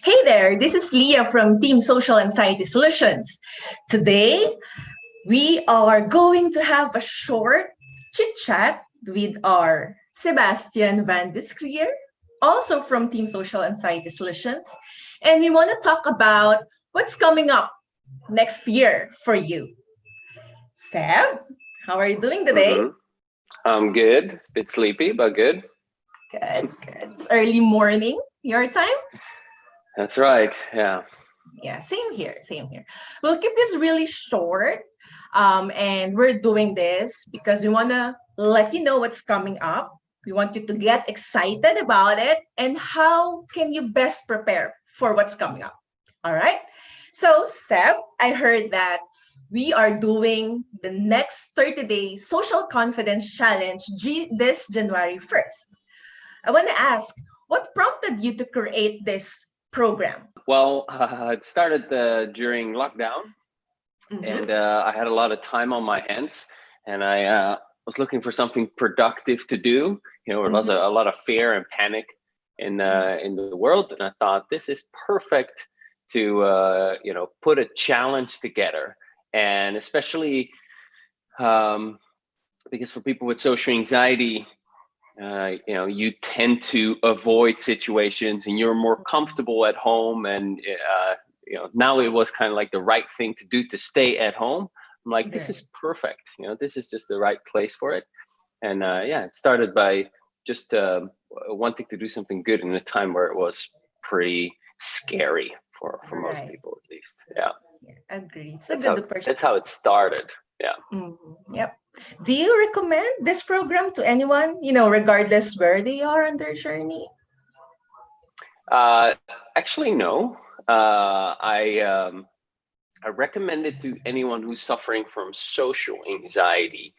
Hey there, this is Leah from Team Social Anxiety Solutions. Today, we are going to have a short chit chat with our Sebastian Van Discreer, also from Team Social Anxiety Solutions. And we want to talk about what's coming up next year for you. Seb, how are you doing today? I'm good. A bit sleepy, but good. Good. It's early morning, your time? That's right. Yeah. Yeah, same here, same here. We'll keep this really short. And we're doing this because we want to let you know what's coming up. We want you to get excited about it and how can you best prepare for what's coming up. All right. So, Seb, I heard that we are doing the next 30-day social confidence challenge this January 1st. I want to ask, what prompted you to create this program? Well, it started during lockdown, and I had a lot of time on my hands, and I was looking for something productive to do. You know, there was a lot of fear and panic in the world, and I thought this is perfect to put a challenge together, and especially because for people with social anxiety, you tend to avoid situations and you're more comfortable at home. And, now it was kind of like the right thing to do to stay at home. I'm like, this is perfect. This is just the right place for it. And it started by just wanting to do something good in a time where it was pretty scary for most people, at least. Yeah. Agreed. That's how it started. Yeah. Yep. Do you recommend this program to anyone, regardless where they are on their journey? Actually, no. I recommend it to anyone who's suffering from social anxiety.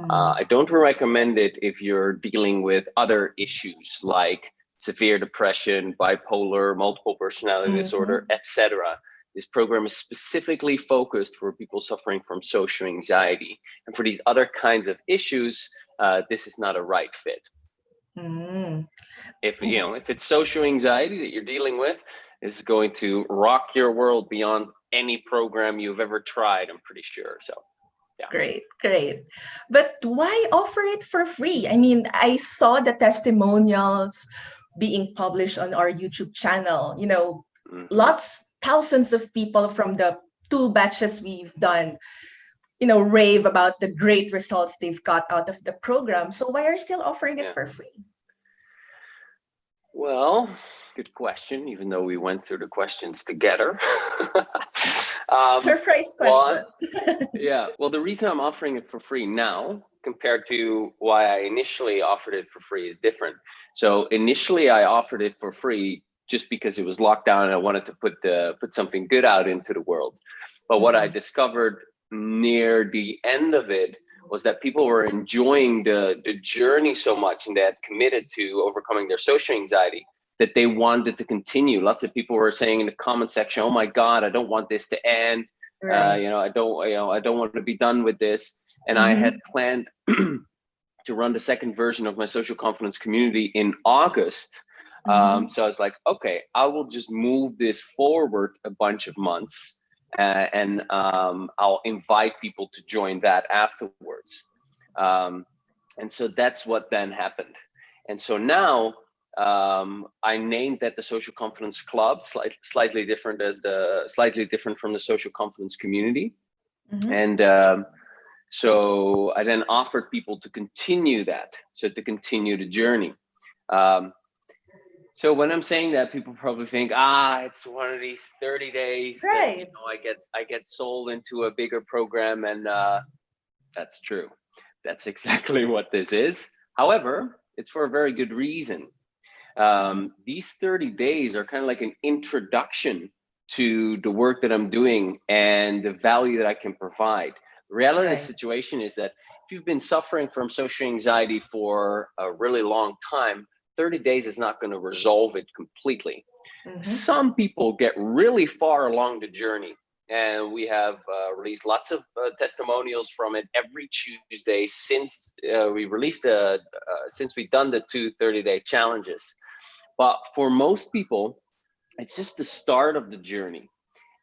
I don't recommend it if you're dealing with other issues like severe depression, bipolar, multiple personality disorder, etc. This program is specifically focused for people suffering from social anxiety. And for these other kinds of issues, this is not a right fit. If it's social anxiety that you're dealing with, this is going to rock your world beyond any program you've ever tried, I'm pretty sure. So yeah. Great. But why offer it for free? I mean, I saw the testimonials being published on our YouTube channel, thousands of people from the 2 batches we've done, rave about the great results they've got out of the program. So why are you still offering it for free? Well, good question, even though we went through the questions together. Surprise question. Well, the reason I'm offering it for free now compared to why I initially offered it for free is different. So initially I offered it for free just because it was locked down and I wanted to put something good out into the world. But what I discovered near the end of it was that people were enjoying the journey so much and they had committed to overcoming their social anxiety that they wanted to continue. Lots of people were saying in the comment section, "Oh my God, I don't want this to end. I don't want to be done with this." And I had planned to run the second version of my social confidence community in August. So I was like, okay, I will just move this forward a bunch of months. And I'll invite people to join that afterwards. And so that's what then happened. And so now I named that the Social Confidence Club, slightly different from the Social Confidence Community. And so I then offered people to continue that, so to continue the journey. So when I'm saying that, people probably think, it's one of these 30 days that, I get sold into a bigger program, and that's true. That's exactly what this is. However, it's for a very good reason. These 30 days are kind of like an introduction to the work that I'm doing and the value that I can provide. The reality of the situation is that if you've been suffering from social anxiety for a really long time, 30 days is not going to resolve it completely. Some people get really far along the journey, and we have released lots of testimonials from it every Tuesday since since we've done the 2 30-day challenges. But for most people, It's just the start of the journey.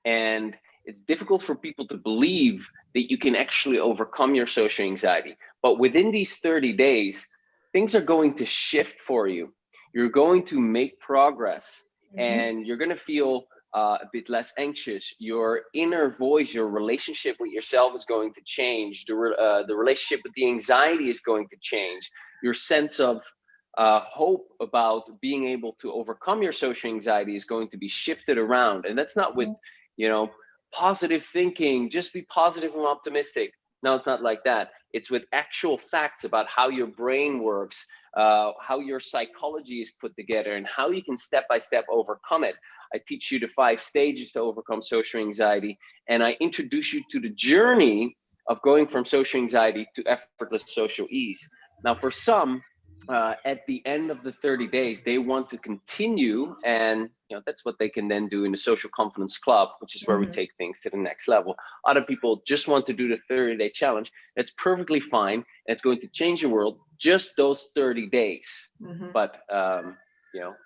And it's difficult for people to believe that you can actually overcome your social anxiety. But within these 30 days, things are going to shift for you. You're going to make progress, Mhm. and you're going to feel a bit less anxious. Your inner voice, your relationship with yourself is going to change. The relationship with the anxiety is going to change. Your sense of hope about being able to overcome your social anxiety is going to be shifted around. And that's not with, you know, positive thinking, just be positive and optimistic. No, it's not like that. It's with actual facts about how your brain works, how your psychology is put together, and how you can step by step overcome it. I teach you the 5 stages to overcome social anxiety, and I introduce you to the journey of going from social anxiety to effortless social ease. Now, for some, at the end of the 30 days, they want to continue, and that's what they can then do in the Social Confidence Club, which is where we Mhm. take things to the next level. Other people just want to do the 30-day challenge. That's perfectly fine, and it's going to change your world just those 30 days. Mhm. But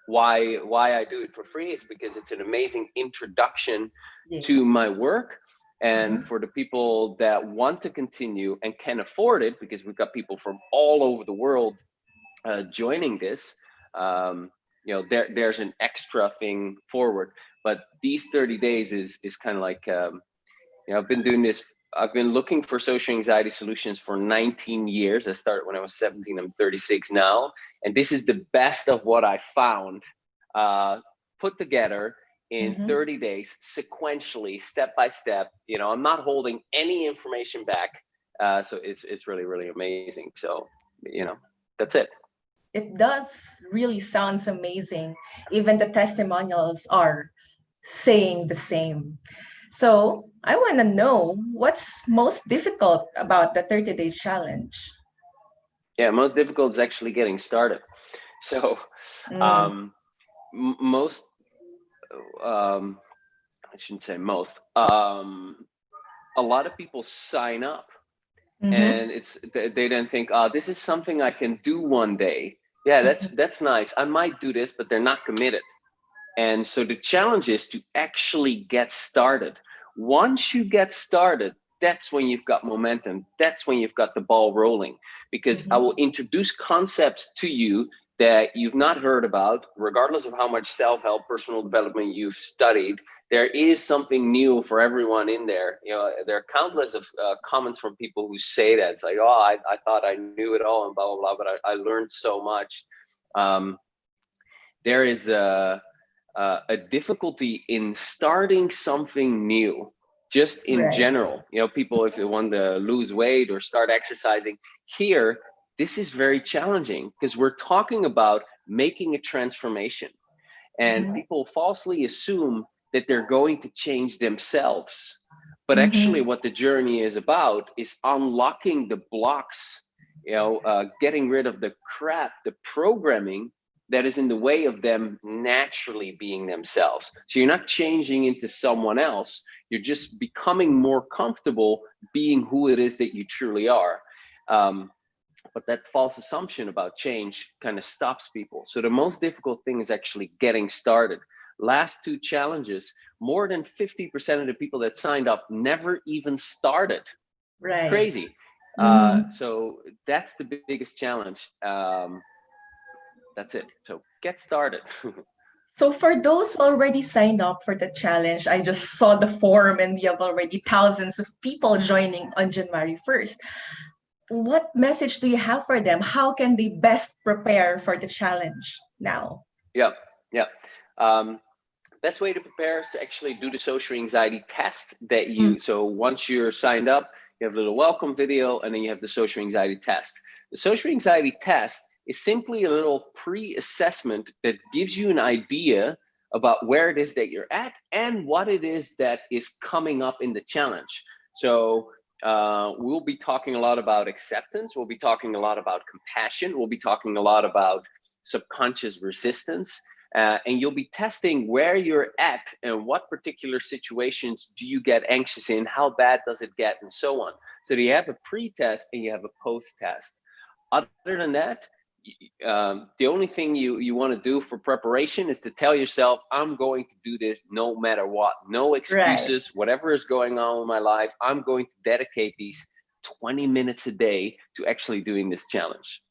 why I do it for free is because it's an amazing introduction Yeah. to my work. And Mhm. for the people that want to continue and can afford it, because we've got people from all over the world joining this, there's an extra thing forward. But these 30 days is kind of like, I've been doing this. I've been looking for social anxiety solutions for 19 years. I started when I was 17. I'm 36 now, and this is the best of what I found, uh, put together in Mhm. 30 days, sequentially, step by step. I'm not holding any information back, so it's really really amazing. So, that's it. It does really sounds amazing. Even the testimonials are saying the same. So I want to know what's most difficult about the 30-day challenge. Yeah, most difficult is actually getting started. So, Mm. um, most, um, I shouldn't say most, a lot of people sign up, Mm-hmm. and they then think, oh, this is something I can do one day. Yeah, that's nice. I might do this, but they're not committed. And so the challenge is to actually get started. Once you get started, that's when you've got momentum. That's when you've got the ball rolling, because I Mm-hmm. will introduce concepts to you that you've not heard about, regardless of how much self-help, personal development you've studied. There is something new for everyone in there. There are countless of comments from people who say that. It's like, oh, I thought I knew it all and blah, blah, blah, but I learned so much. Um, there is a difficulty in starting something new, just in Right. general. People, if they want to lose weight or start exercising, here, this is very challenging because we're talking about making a transformation. And Mm-hmm. people falsely assume that they're going to change themselves. But actually, Mm-hmm. what the journey is about is unlocking the blocks, getting rid of the crap, the programming that is in the way of them naturally being themselves. So you're not changing into someone else, you're just becoming more comfortable being who it is that you truly are. Um, but that false assumption about change kind of stops people. So the most difficult thing is actually getting started. Last 2 challenges, more than 50% of the people that signed up never even started. It's Right. crazy. Mm-hmm. So that's the biggest challenge. That's it. So get started. So for those who already signed up for the challenge, I just saw the form and we have already thousands of people joining on January 1st. What message do you have for them? How can they best prepare for the challenge now? Yeah, yeah. Um, Best way to prepare is to actually do the social anxiety test so once you're signed up, you have a little welcome video, and then you have the social anxiety test. The social anxiety test is simply a little pre-assessment that gives you an idea about where it is that you're at and what it is that is coming up in the challenge. So we'll be talking a lot about acceptance. We'll be talking a lot about compassion. We'll be talking a lot about subconscious resistance, and you'll be testing where you're at and what particular situations do you get anxious in, how bad does it get, and so on. So you have a pre-test and you have a post-test. Other than that, The only thing you want to do for preparation is to tell yourself, I'm going to do this no matter what. No Right. excuses. Whatever is going on in my life, I'm going to dedicate these 20 minutes a day to actually doing this challenge.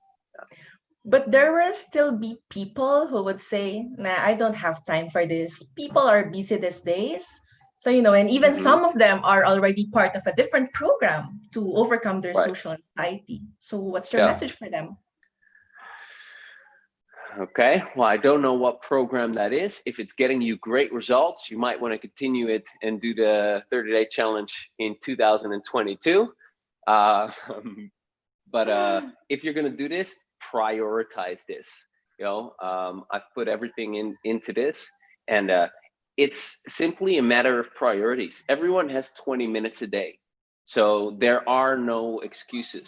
But there will still be people who would say, nah, I don't have time for this. People are busy these days. So, and even Hmm. some of them are already part of a different program to overcome their Right. social anxiety. So, what's your Yeah. message for them? Okay. Well, I don't know what program that is. If it's getting you great results, you might want to continue it and do the 30-day challenge in 2022. Uh, but if you're going to do this, prioritize this. I've put everything into this, and it's simply a matter of priorities. Everyone has 20 minutes a day, so there are no excuses.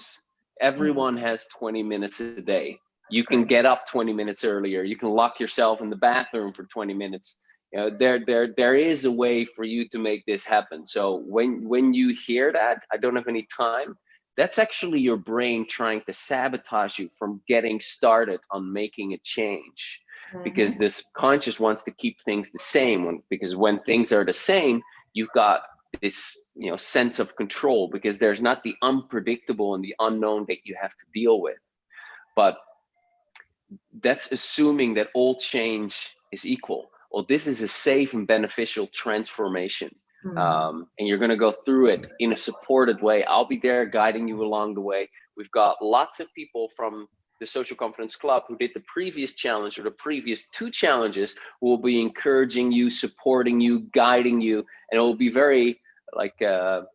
Mm, Everyone has 20 minutes a day. You can correct. get up 20 minutes earlier. You can lock yourself in the bathroom for 20 minutes. There is a way for you to make this happen. So when you hear that, I don't have any time, that's actually your brain trying to sabotage you from getting started on making a change, because Mm-hmm. this conscious wants to keep things the same. Because when things are the same, you've got this sense of control, because there's not the unpredictable and the unknown that you have to deal with. But that's assuming that all change is equal. Well, this is a safe and beneficial transformation. Mm, And you're going to go through it in a supported way. I'll be there guiding you along the way. We've got lots of people from the Social Confidence Club who did the previous challenge or the previous 2 challenges who will be encouraging you, supporting you, guiding you, and it will be very like a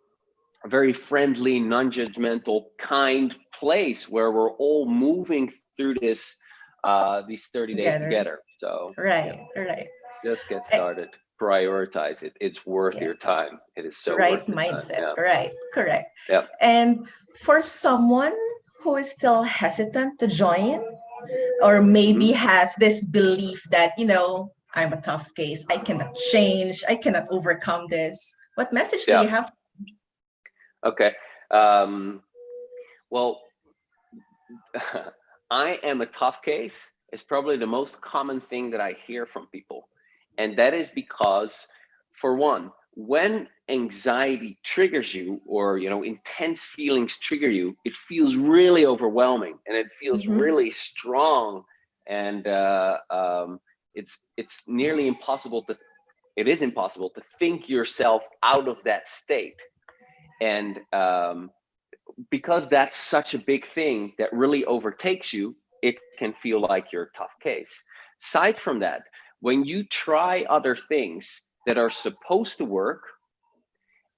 very friendly, non-judgmental, kind place where we're all moving through these 30 days together. together. So yeah, Right, right. just get Eh, started. Prioritize it. It's worth your yes. time. It is so Right worth your time. mindset. Yeah. Right, correct. Yeah. And for someone who is still hesitant to join, or maybe Hmm. has this belief that, I'm a tough case, I cannot change, I cannot overcome this. What message do Yeah. you have? Okay. Um, well, I am a tough case is probably the most common thing that I hear from people. And that is because, for one, when anxiety triggers you, or intense feelings trigger you, it feels really overwhelming and it feels Mm-hmm. really strong. And it's nearly impossible to it is impossible to think yourself out of that state. And because that's such a big thing that really overtakes you, it can feel like you're a tough case. Aside from that, when you try other things that are supposed to work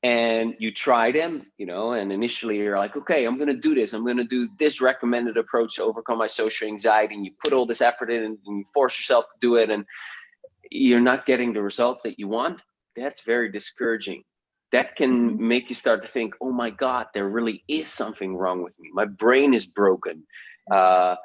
and you try them, and initially you're like, okay, I'm going to do this. I'm going to do this recommended approach to overcome my social anxiety. And you put all this effort in and you force yourself to do it, and you're not getting the results that you want. That's very discouraging. That can Mm-hmm. make you start to think, oh my God, there really is something wrong with me. My brain is broken. Uh,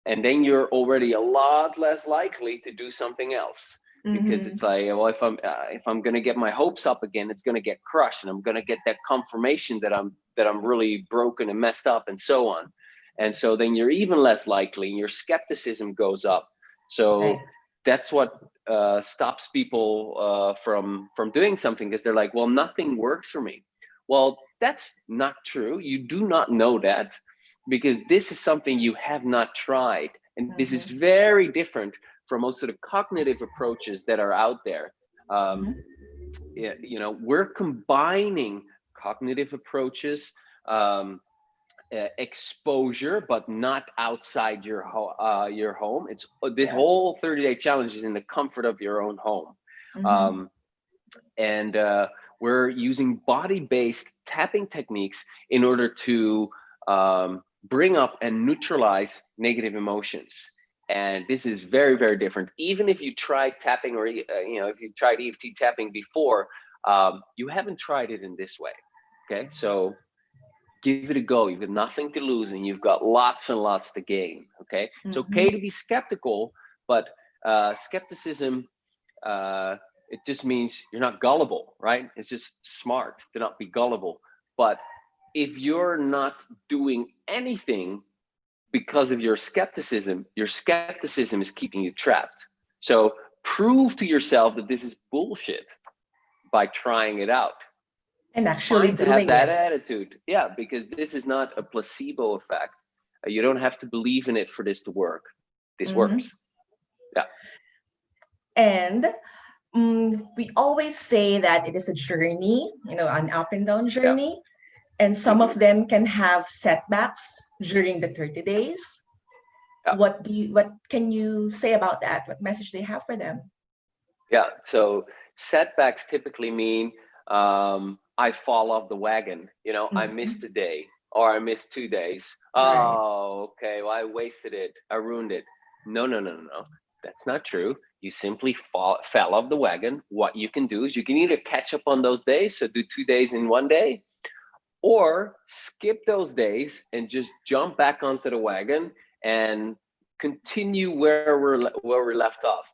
and then you're already a lot less likely to do something else, because Mm-hmm. it's like, well, if I'm going to get my hopes up again, it's going to get crushed, and I'm going to get that confirmation that I'm really broken and messed up, and so on. And so then you're even less likely, and your skepticism goes up. So Right. that's what stops people from doing something, because they're like, well, nothing works for me. Well, that's not true. You do not know that, because this is something you have not tried. And this is Mm-hmm. very different from most of the cognitive approaches that are out there. Um, Mm-hmm. we're combining cognitive approaches, um, exposure, but not outside your home. It's this Yeah. whole 30-day challenge is in the comfort of your own home. Mm-hmm. Um, and we're using body-based tapping techniques in order to bring up and neutralize negative emotions. And this is very, very different. Even if you tried tapping, or if you tried EFT tapping before, you haven't tried it in this way. Okay, so give it a go. You've got nothing to lose, and you've got lots and lots to gain. Okay, it's okay Mm-hmm. to be skeptical, but skepticism, it just means you're not gullible, right? It's just smart to not be gullible. But if you're not doing anything, because of your skepticism is keeping you trapped. So prove to yourself that this is bullshit by trying it out. And It's actually fine to have doing that it. attitude. Yeah, because this is not a placebo effect. You don't have to believe in it for this to work. This Mhm. works. Yeah. And we always say that it is a journey, an up and down Yeah. journey. And some Mm-hmm. of them can have setbacks during the 30 days. Yeah. What can you say about that? What message do you have for them? Yeah. So setbacks typically mean I fall off the wagon. I missed a Mhm. day or I missed 2 days. Right. Oh, okay. Well, I wasted it. I ruined it. No, no, no, no, no. That's not true. You simply fell off the wagon. What you can do is you can either catch up on those days, so do 2 days in one day, or skip those days and just jump back onto the wagon and continue where we left off.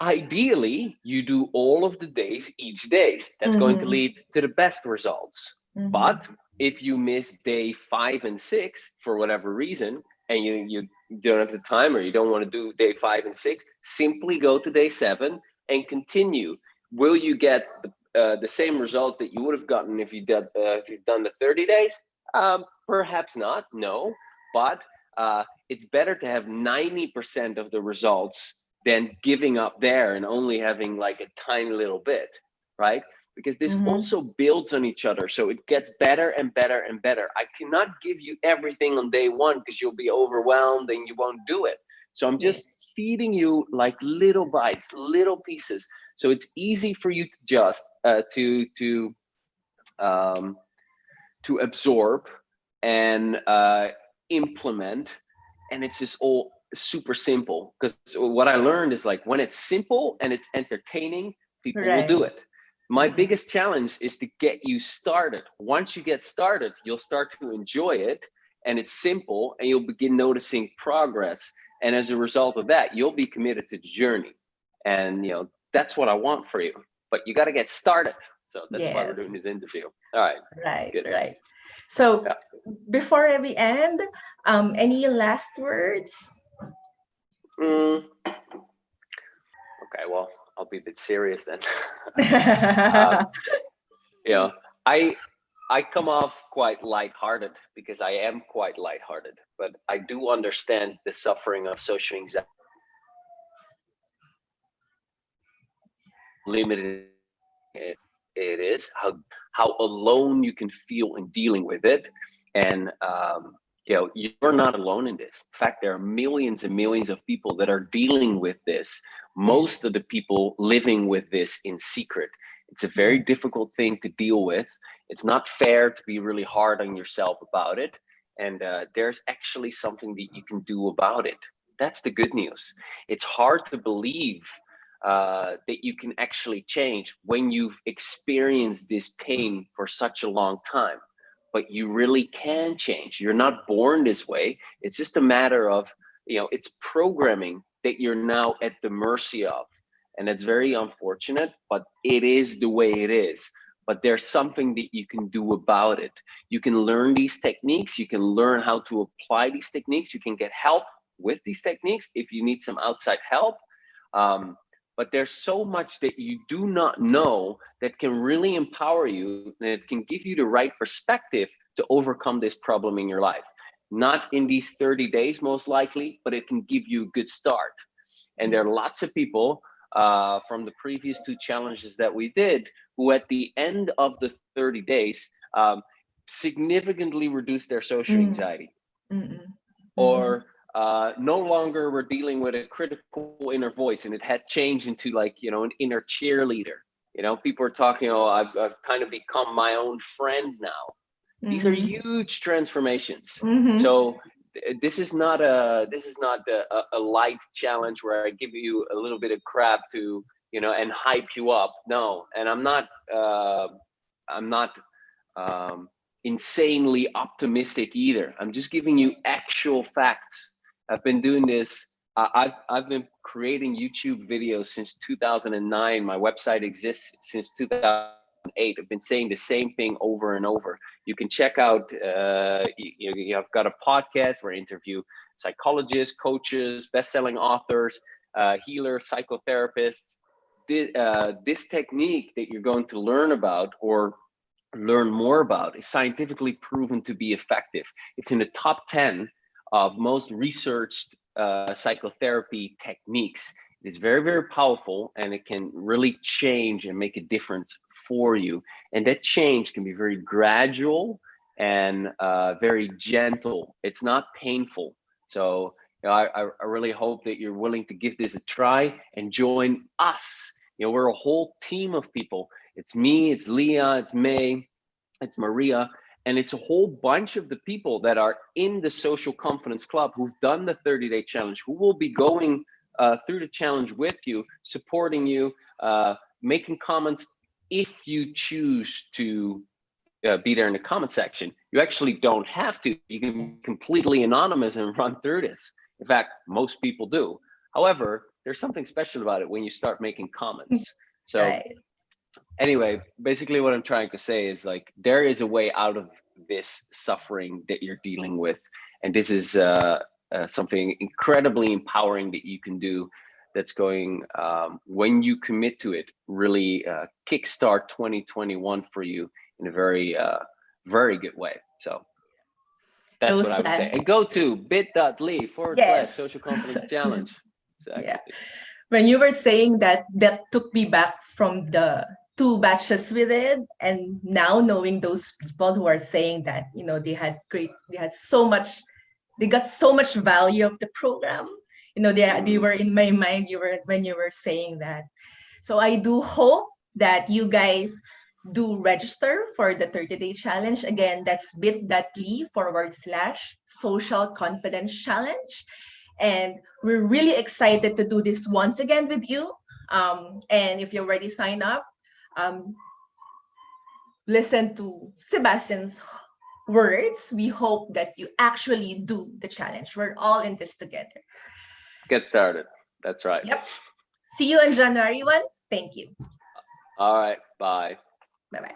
Ideally, you do all of the days each day. That's going to Mm-hmm. lead to the best results. But Mm-hmm. if you miss day 5 and 6 for whatever reason, and you don't have the time or you don't want to do day 5 and 6, simply go to day 7 and continue. Will you get the same results that you would have gotten if you've done the 30 days? Perhaps not, no. But it's better to have 90% of the results than giving up there and only having like a tiny little bit, right? Because this Mm-hmm. also builds on each other. So it gets better and better and better. I cannot give you everything on day one because you'll be overwhelmed and you won't do it. So I'm Yes. just feeding you like little bites, little pieces. So it's easy for you to just um, to absorb and implement, and it's just all super simple. Because what I learned is like when it's simple and it's entertaining, people will do Right. it. My Mm-mm. biggest challenge is to get you started. Once you get started, you'll start to enjoy it, and it's simple, and you'll begin noticing progress. And as a result of that, you'll be committed to the journey. And that's what I want for you. But you got to get started. So that's why we're Yes. doing this interview. All right, Right. good. Right. So Yeah. before we end, any last words? Mm, okay, well, I'll be a bit serious then. um, you know, I I come off quite lighthearted because I am quite lighthearted, but I do understand the suffering of social anxiety, limited it is, how alone you can feel in dealing with it, and you're not alone in this. In fact, there are millions and millions of people that are dealing with this. Most Yes. of the people living with this in secret. It's a very Right. difficult thing to deal with. It's not fair to be really hard on yourself about it, and there's actually something that you can do about it. That's the good news. It's hard to believe that you can actually change when you've experienced this pain for such a long time. But you really can change. You're not born this way. It's just a matter of, it's programming that you're now at the mercy of. And it's very unfortunate, but it is the way it is. But there's something that you can do about it. You can learn these techniques. You can learn how to apply these techniques. You can get help with these techniques if you need some outside help. Um, but there's so much that you do not know that can really empower you, and it can give you the right perspective to overcome this problem in your life. Not in these 30 days, most likely, but it can give you a good start. And there are lots of people from the previous 2 challenges that we did who, at the end of the 30 days, significantly reduced their social Mm. anxiety, Mm-mm. Mm-hmm. or no longer were dealing with a critical inner voice, and it had changed into like an inner cheerleader. People are talking, oh, I've kind of become my own friend now. These are Mm-hmm. huge transformations. Mm-hmm. So this is not a light challenge where I give you a little bit of crap to and hype you up. No, and I'm not insanely optimistic either. I'm just giving you actual facts. I've been doing this. I've been creating YouTube videos since 2009. My website exists since 2000. 2008. I've been saying the same thing over and over. You can check out, I've got a podcast where I interview psychologists, coaches, best-selling authors, healers, psychotherapists. This technique that you're going to learn about or learn more about is scientifically proven to be effective. It's in the top 10 of most researched psychotherapy techniques. It is very, very powerful, and it can really change and make a difference for you. And that change can be very gradual and very gentle. It's not painful. So I really hope that you're willing to give this a try and join us. We're a whole team of people. It's me, it's Leah, it's May, it's Maria, and it's a whole bunch of the people that are in the Social Confidence Club who've done the 30-day challenge, who will be going through the challenge with you, supporting you, making comments. If you choose to be there in the comment section, you actually don't have to. You can be completely anonymous and run through this. In fact, most people do. However, there's something special about it when you start making comments. So Right. anyway, basically what I'm trying to say is, like, there is a way out of this suffering that you're dealing with. And this is something incredibly empowering that you can do, that's going, when you commit to it, really kickstart 2021 for you in a very, very good way. So that's Those what I would say. land. And go to bit.ly/social Yes. confidence challenge. Exactly. Yeah. When you were saying that, that took me back from the 2 batches we did, and now knowing those people who are saying that, they got so much value of the program. They were in my mind, when you were saying that. So I do hope that you guys do register for the 30-day challenge. Again, that's bit.ly/social confidence challenge. And we're really excited to do this once again with you. And if you already signed up, listen to Sebastian's words. We hope that you actually do the challenge. We're all in this together. Get started. That's right. Yep. See you on January 1. Thank you. All right. Bye. Bye-bye.